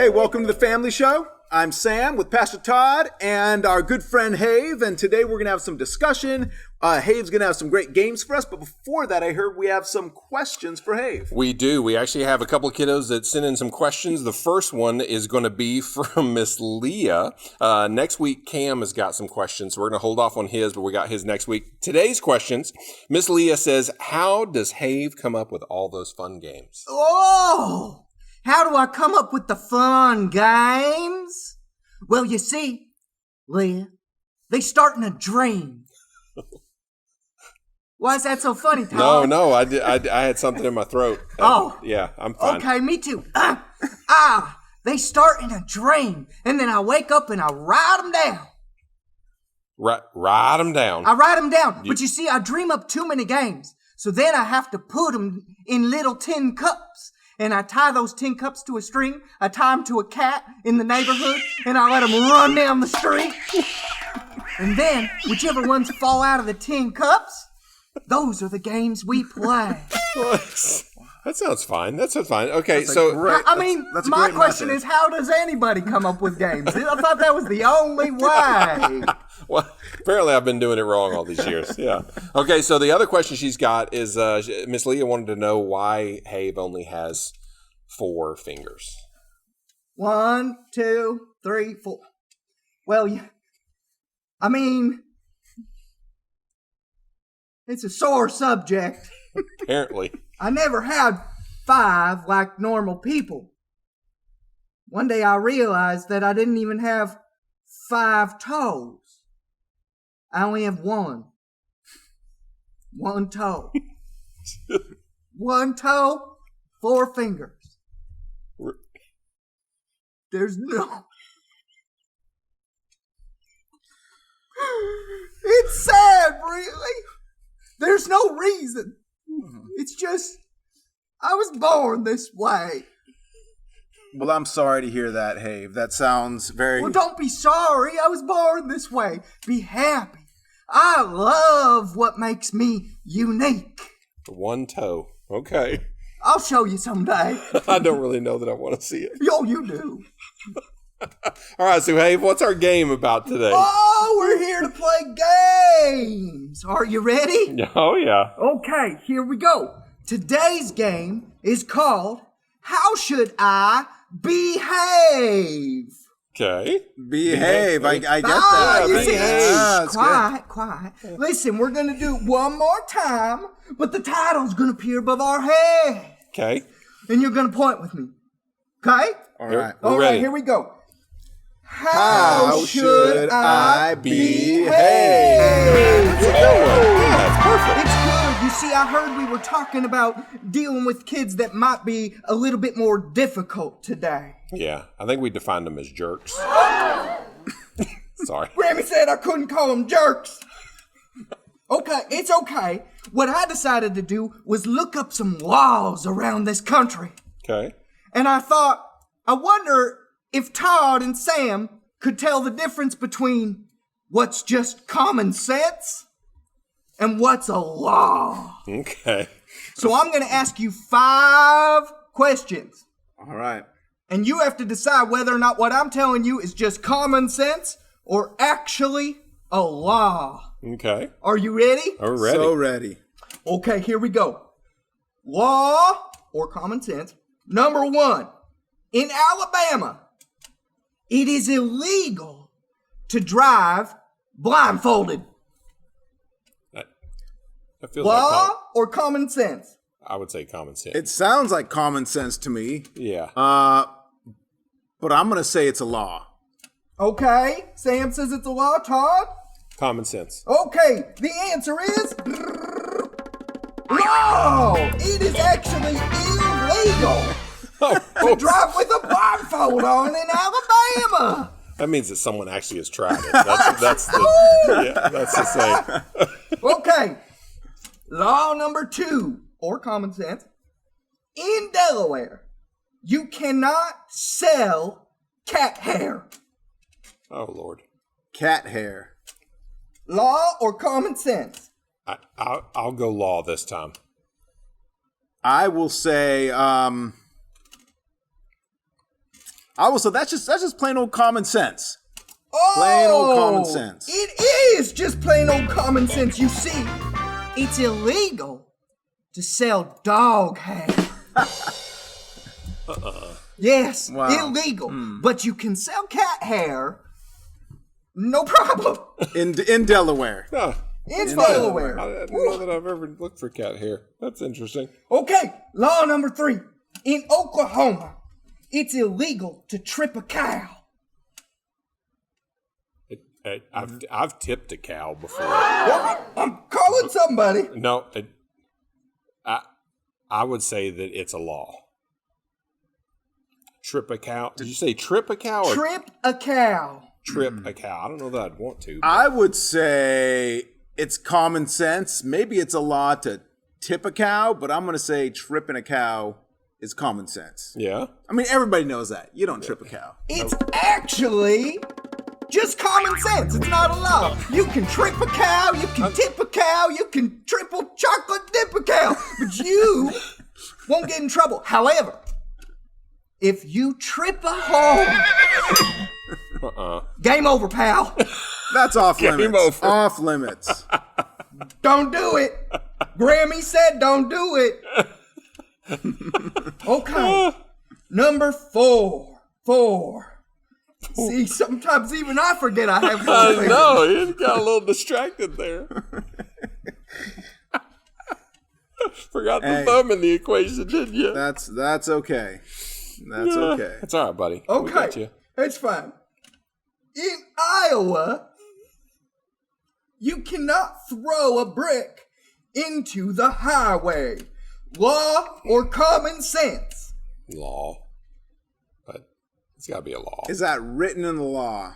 Hey, welcome to the Family Show. I'm Sam with Pastor Todd and our good friend Have, and today we're going to have some discussion. Have's going to have some great games for us, but before that, I heard we have some questions for Have. We do. We actually have a couple of kiddos that sent in some questions. The first one is going to be from Miss Leah. Next week, Cam has got some questions, so we're going to hold off on his, but we got his next week. Today's questions, Miss Leah says, how does Have come up with all those fun games? Oh! How do I come up with the fun games? Well, you see, Leah, they start in a dream. Why is that so funny, Tom? No, I had something in my throat. Yeah, I'm fine. Okay, me too. They start in a dream, and then I wake up and I write them down. Write them down. I write them down, but you see, I dream up too many games, so then I have to put them in little tin cups. And I tie those tin cups to a string. I tie them to a cat in the neighborhood, and I let them run down the street. And then, whichever ones fall out of the tin cups, those are the games we play. That sounds fine. Okay, that's so my question is, how does anybody come up with games? I thought that was the only way. Well, apparently I've been doing it wrong all these years. Yeah. Okay, so the other question she's got is Miss Leah wanted to know why Have only has 4 fingers. 1, 2, 3, 4. Well, it's a sore subject. Apparently. I never had 5 like normal people. One day I realized that I didn't even have 5 toes. I only have 1. 1 toe. 1 toe, 4 fingers. There's no... It's sad, really. There's no reason. It's just, I was born this way. Well, I'm sorry to hear that, Have. That sounds very... Well, don't be sorry. I was born this way. Be happy. I love what makes me unique. 1 toe. Okay. I'll show you someday. I don't really know that I want to see it. Yo, you do. All right, so Have, what's our game about today? Oh, we're here to play games. Are you ready? Oh, yeah. Okay, here we go. Today's game is called How Should I Behave? Okay. Behave. I get that. You see, Behave. quiet. Listen, we're going to do it one more time, but the title's going to appear above our head. Okay. And you're going to point with me. Okay? All right. All ready. right, here we go. How should I behave? That's a good one. Yeah, that's perfect. It's good. You see, I heard we were talking about dealing with kids that might be a little bit more difficult today. Yeah, I think we defined them as jerks. Sorry. Grammy said I couldn't call them jerks. Okay, it's okay. What I decided to do was look up some laws around this country. Okay. And I thought, I wonder if Todd and Sam could tell the difference between what's just common sense and what's a law. Okay. So I'm going to ask you 5 questions. All right. And you have to decide whether or not what I'm telling you is just common sense or actually a law. Okay. Are you ready? We're ready. So ready. Okay, here we go. Law or common sense. Number 1. In Alabama, it is illegal to drive blindfolded. That feels Law like or common sense? I would say common sense. It sounds like common sense to me. Yeah. But I'm going to say it's a law. Okay, Sam says it's a law. Todd? Common sense. Okay, the answer is law. It is actually illegal to drive with a blindfold on in Alabama. That means that someone actually has tried it. That's the same. Okay, law number 2, or common sense. In Delaware, you cannot sell cat hair. Oh, Lord. Cat hair. Law or common sense? I'll go law this time. I will say, I will say that's just plain old common sense. Oh, Plain old common sense. It is just plain old common sense. You see, it's illegal to sell dog hair. Yes, Wow. illegal. But you can sell cat hair, no problem. In Delaware. Huh. In Delaware. I didn't know that I've ever looked for cat hair. That's interesting. Okay, law number 3. In Oklahoma, it's illegal to trip a cow. I've tipped a cow before. I'm calling somebody. No, I would say that it's a law. Trip a cow. Did you say trip a cow or Trip a cow. trip a cow? I don't know that I'd want to. I would say it's common sense. Maybe it's a law to tip a cow, but I'm going to say tripping a cow is common sense. Yeah. I mean, everybody knows that. You don't trip a cow. It's actually just common sense. It's not a law. You can trip a cow, you can tip a cow, you can triple chocolate dip a cow, but you won't get in trouble. However, if you trip a hole, game over, pal. That's off Game limits. over. Off limits. Don't do it. Grammy said don't do it. Okay. Number 4. See, sometimes even I forget I have 4 I fingers. know. You got a little distracted there. Forgot the Hey. thumb in the equation, didn't you? That's okay. That's okay. It's all right, buddy. We got Okay, you. it's fine. In Iowa, you cannot throw a brick into the highway. Law or common sense? Law. But it's got to be a law. Is that written in the law?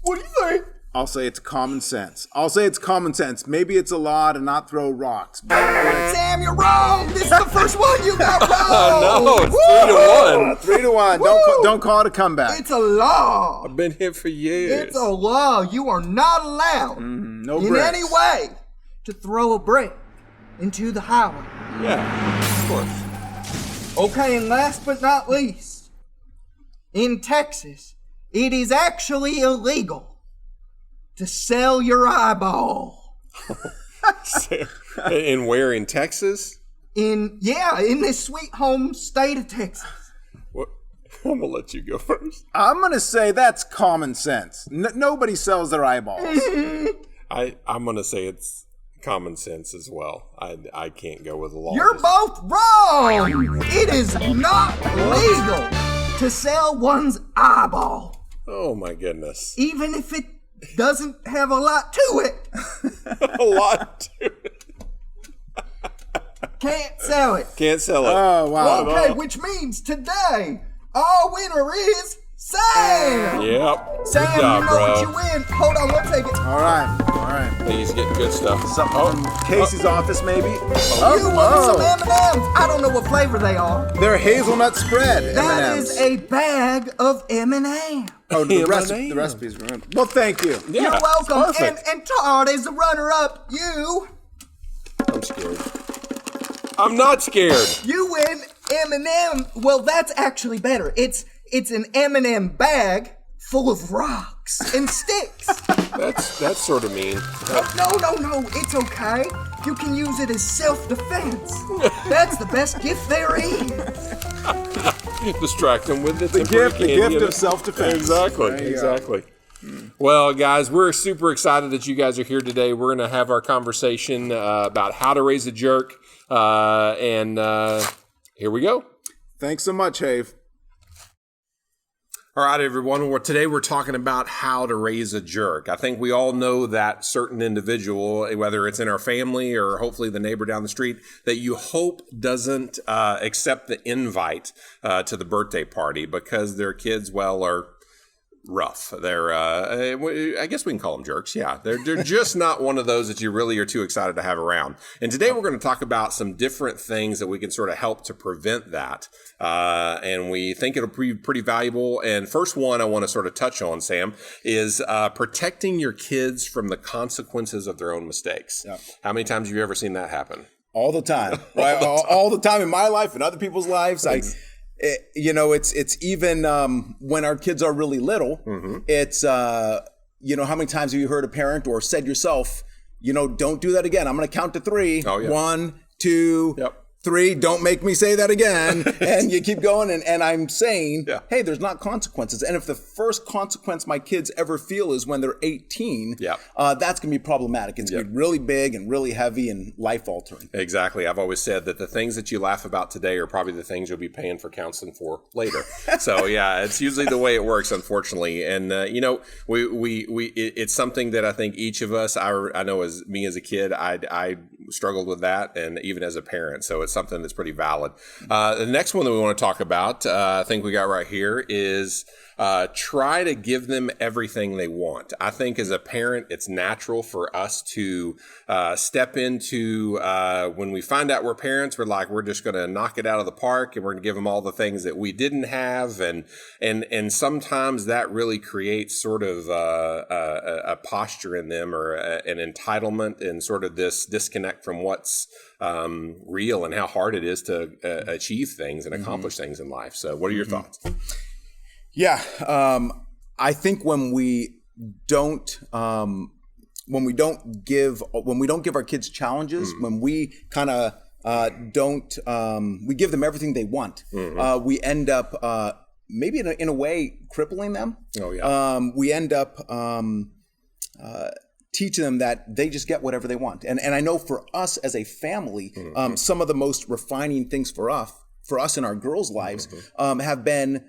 What do you think? I'll say it's common sense. Maybe it's a law to not throw rocks. Sam, you're wrong. This is the first one you got wrong. No, it's 3-1. 3-1. Don't call it a comeback. It's a law. I've been here for years. It's a law. You are not allowed No in bricks. any way to throw a brick into the highway. Yeah, of course. Okay, and last but not least, in Texas, it is actually illegal to sell your eyeball. And where in Texas? In this sweet home state of Texas. What? I'm going to let you go first. I'm going to say that's common sense. Nobody sells their eyeballs. I'm going to say it's common sense as well. I can't go with the law. You're both wrong. It is not legal to sell one's eyeball, Oh, my goodness. even if it doesn't have a lot to it. A lot to it. Can't sell it. Can't sell it. Oh, wow. Okay, which means today our winner is Sam. Yep. Sam, Good job, you know bro. what you win. Hold on, we'll take it. All right. He's getting good stuff. Something from Casey's office, maybe? You won some M&Ms. I don't know what flavor they are. They're hazelnut spread That M&Ms. is a bag of M&Ms. Oh, the M&Ms. recipe's ruined. Well, thank you. Yeah, You're welcome. it's perfect. And Todd is the runner-up. I'm scared. I'm not scared. You win M&M. Well, that's actually better. It's an M&M bag full of rocks and sticks. That's sort of mean. No. It's okay. You can use it as self-defense. That's the best gift there is. Distract them with The gift of self-defense. Exactly. There you go. Well, guys, we're super excited that you guys are here today. We're going to have our conversation about how to raise a jerk. And here we go. Thanks so much, Have. All right, everyone. Today we're talking about how to raise a jerk. I think we all know that certain individual, whether it's in our family or hopefully the neighbor down the street, that you hope doesn't accept the invite to the birthday party because their kids, well, are rough. They're, I guess we can call them jerks. Yeah, they're just not one of those that you really are too excited to have around. And today we're going to talk about some different things that we can sort of help to prevent that. And we think it'll be pretty valuable. And first one I want to sort of touch on, Sam, is protecting your kids from the consequences of their own mistakes. Yep. How many times have you ever seen that happen? All the time, right? All the time in my life and other people's lives. It's even when our kids are really little, it's, how many times have you heard a parent or said yourself, don't do that again. I'm going to count to 3. Oh, yeah. 1, 2, Yep. 3, don't make me say that again. And you keep going. And I'm saying, hey, there's not consequences. And if the first consequence my kids ever feel is when they're 18, that's going to be problematic. It's going to be really big and really heavy and life altering. Exactly. I've always said that the things that you laugh about today are probably the things you'll be paying for counseling for later. So yeah, it's usually the way it works, unfortunately. And, it's something that I think each of us, I know as me as a kid, I struggled with that, and even as a parent. So it's something that's pretty valid. The next one that we want to talk about, I think we got right here, is try to give them everything they want. I think as a parent, it's natural for us to step into, when we find out we're parents, we're like, we're just going to knock it out of the park and we're going to give them all the things that we didn't have. And sometimes that really creates sort of a posture in them, or an entitlement, and sort of this disconnect from what's real and how hard it is to achieve things and accomplish things in life. So what are your thoughts? Yeah. I think when we don't give our kids challenges, when we kind of we give them everything they want, we end up maybe in a way crippling them. Oh yeah. We end up teaching them that they just get whatever they want. And I know for us as a family, some of the most refining things for us in our girls' lives have been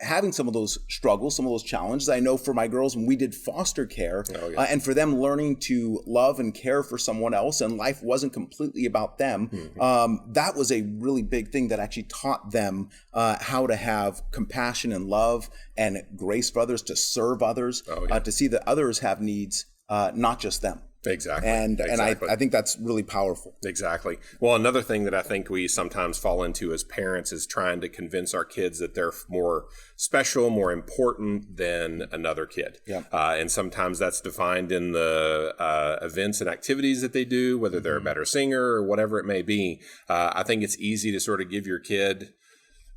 having some of those struggles, some of those challenges. I know for my girls, when we did foster care, and for them learning to love and care for someone else, and life wasn't completely about them, that was a really big thing that actually taught them how to have compassion and love and grace for others, to serve others, to see that others have needs, not just them. Exactly. And I think that's really powerful. Exactly. Well, another thing that I think we sometimes fall into as parents is trying to convince our kids that they're more special, more important than another kid. Yeah. And sometimes that's defined in the events and activities that they do, whether they're a better singer or whatever it may be. I think it's easy to sort of give your kid,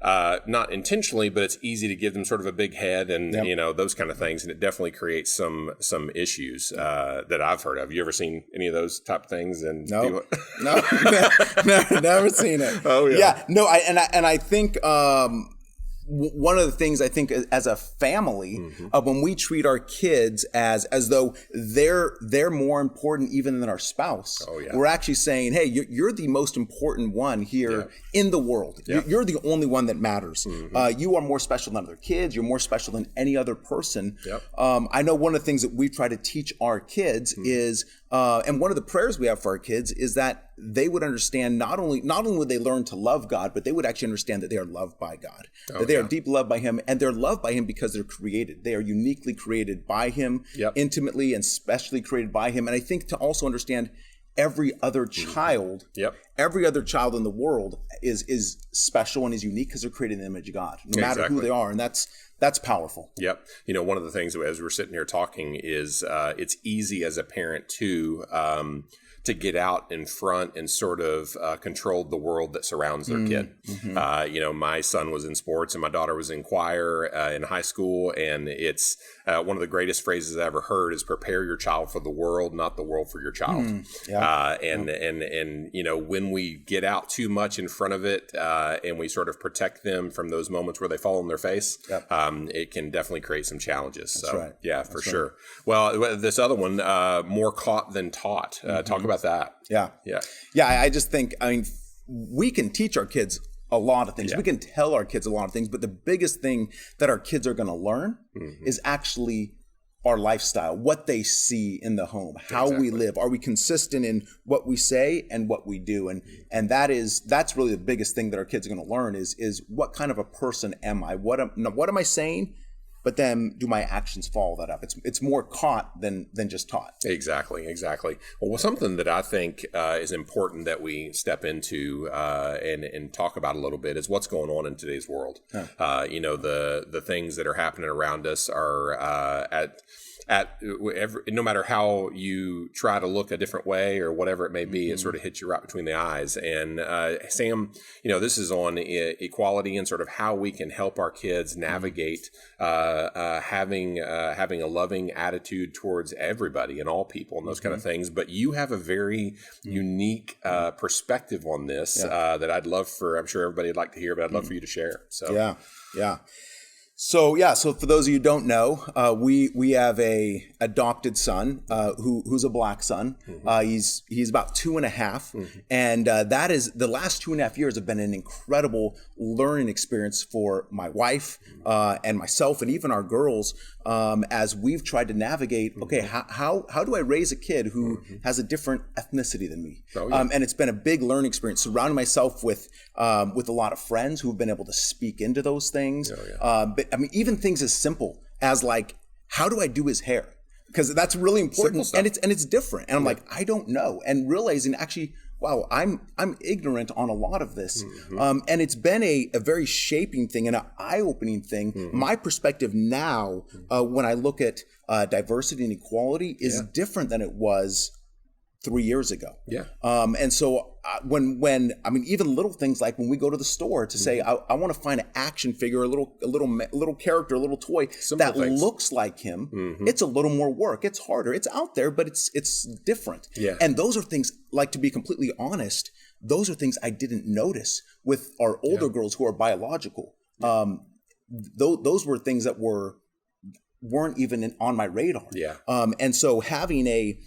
not intentionally, but it's easy to give them sort of a big head and, those kind of things. And it definitely creates some issues that I've heard of. You ever seen any of those type of things? And no, never seen it. Oh, yeah. Yeah, no, I think one of the things I think as a family, when we treat our kids as though they're more important even than our spouse, we're actually saying, hey, you're the most important one here in the world. You're the only one that matters. You are more special than other kids. You're more special than any other person. I know one of the things that we try to teach our kids is, and one of the prayers we have for our kids is that they would understand not only would they learn to love God, but they would actually understand that they are loved by God, that they are deeply loved by Him, and they're loved by Him because they're created. They are uniquely created by Him, intimately and specially created by Him. And I think to also understand every other child, every other child in the world is special and is unique because they're created in the image of God, no matter who they are. And that's powerful. Yep. One of the things as we're sitting here talking is it's easy as a parent to get out in front and sort of control the world that surrounds their kid. My son was in sports and my daughter was in choir in high school. And it's one of the greatest phrases I ever heard is prepare your child for the world, not the world for your child. And when we get out too much in front of it and we sort of protect them from those moments where they fall on their face, it can definitely create some challenges. That's right. Yeah, for sure. Well, this other one, more caught than taught. Talk about that. Yeah. I just think, we can teach our kids a lot of things. We can tell our kids a lot of things, but the biggest thing that our kids are going to learn is actually our lifestyle, what they see in the home, how we live. Are we consistent in what we say and what we do? And that's really the biggest thing that our kids are going to learn is what kind of a person am I? What am I saying? But then do my actions follow that up? It's more caught than just taught. Exactly. Well, something that I think is important that we step into and talk about a little bit is what's going on in today's world. The things that are happening around us are no matter how you try to look a different way or whatever it may be, it sort of hits you right between the eyes. And Sam, this is on equality and sort of how we can help our kids navigate having a loving attitude towards everybody and all people and those kind of things. But you have a very unique perspective on this that I'm sure everybody would like to hear, but I'd love for you to share. So yeah. So for those of you who don't know, we have a adopted son who's a black son. He's about 2.5, and that is the last 2.5 years have been an incredible learning experience for my wife and myself, and even our girls, as we've tried to navigate. Okay, how do I raise a kid who has a different ethnicity than me? And it's been a big learning experience. Surrounding myself with a lot of friends who have been able to speak into those things. But I mean, even things as simple as like, how do I do his hair? Because that's really important, and it's different. And I'm like, I don't know. And realizing actually, wow, I'm ignorant on a lot of this. And it's been a very shaping thing and an eye-opening thing. My perspective now, when I look at diversity and equality, is different than it was 3 years ago. And so when I mean, even little things like when we go to the store to say, I want to find an action figure, a little character, a little toy that looks like him. It's a little more work. It's harder. It's out there, but it's different. And those are things, like, to be completely honest, those are things I didn't notice with our older girls who are biological. Those were things that weren't even on my radar. And so having a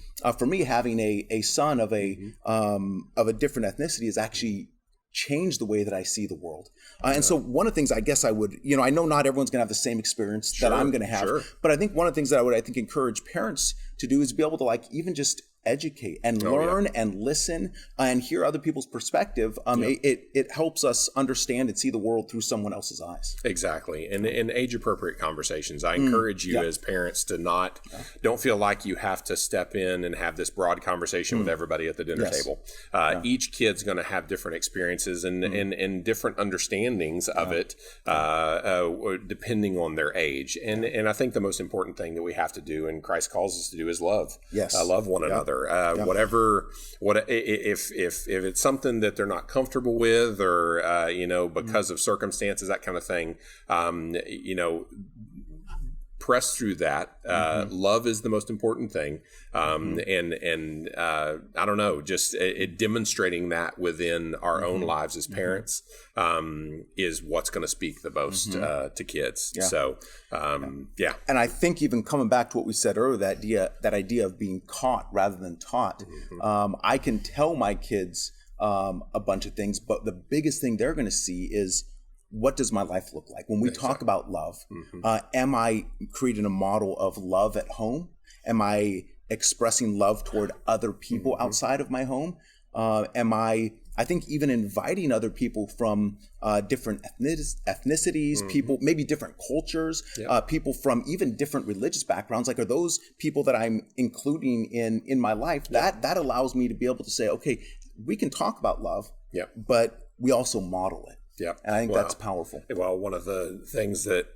son of a different ethnicity has actually changed the way that I see the world. And so one of the things I guess I would, I know not everyone's going to have the same experience that I'm going to have, but I think one of the things that I would, encourage parents to do is be able to, like, even just educate and learn and listen and hear other people's perspective. It helps us understand and see the world through someone else's eyes. Exactly. And age appropriate conversations. I encourage you as parents to don't feel like you have to step in and have this broad conversation with everybody at the dinner table. Each kid's going to have different experiences and different understandings of it depending on their age. And I think the most important thing that we have to do, and Christ calls us to do, is love. Love one another. If it's something that they're not comfortable with, or because of circumstances, that kind of thing, press through that. Love is the most important thing, and I don't know, just demonstrating that within our own lives as parents is what's going to speak the most to kids. So, And I think even coming back to what we said earlier, that idea of being caught rather than taught, I can tell my kids a bunch of things, but the biggest thing they're going to see is, what does my life look like? When we talk about love, am I creating a model of love at home? Am I expressing love toward other people outside of my home? Am I think even inviting other people from different ethnicities, people, maybe different cultures, people from even different religious backgrounds, like, are those people that I'm including in my life? That allows me to be able to say, okay, we can talk about love, but we also model it. And I think that's powerful. Well, one of the things that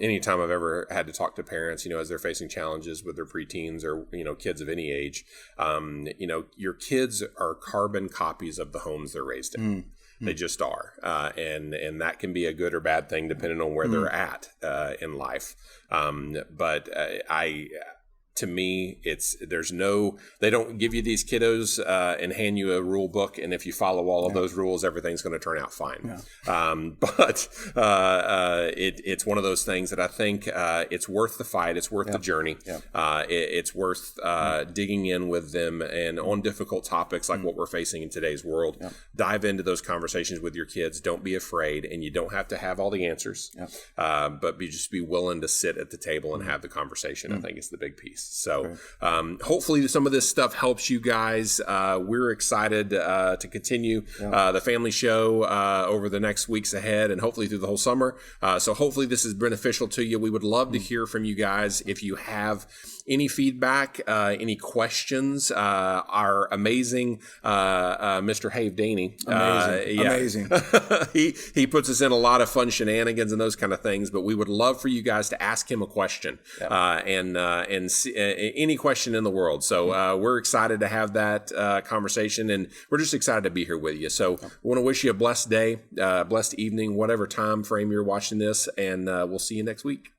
anytime I've ever had to talk to parents, as they're facing challenges with their preteens or, kids of any age, your kids are carbon copies of the homes they're raised in. They just are. And that can be a good or bad thing depending on where they're at in life. To me, they don't give you these kiddos and hand you a rule book, and if you follow all of those rules, everything's going to turn out fine. But it's one of those things that I think it's worth the fight. It's worth the journey. It's worth digging in with them, and on difficult topics like what we're facing in today's world, dive into those conversations with your kids. Don't be afraid, and you don't have to have all the answers, but just be willing to sit at the table and have the conversation. I think it's the big piece. So hopefully some of this stuff helps you guys. We're excited to continue the family show over the next weeks ahead, and hopefully through the whole summer. So hopefully this is beneficial to you. We would love to hear from you guys. If you have any feedback, any questions, our amazing Mr. Have Daney. Amazing. He puts us in a lot of fun shenanigans and those kind of things, but we would love for you guys to ask him a question and see any question in the world. So we're excited to have that conversation, and we're just excited to be here with you. So we want to wish you a blessed day, blessed evening, whatever time frame you're watching this, and we'll see you next week.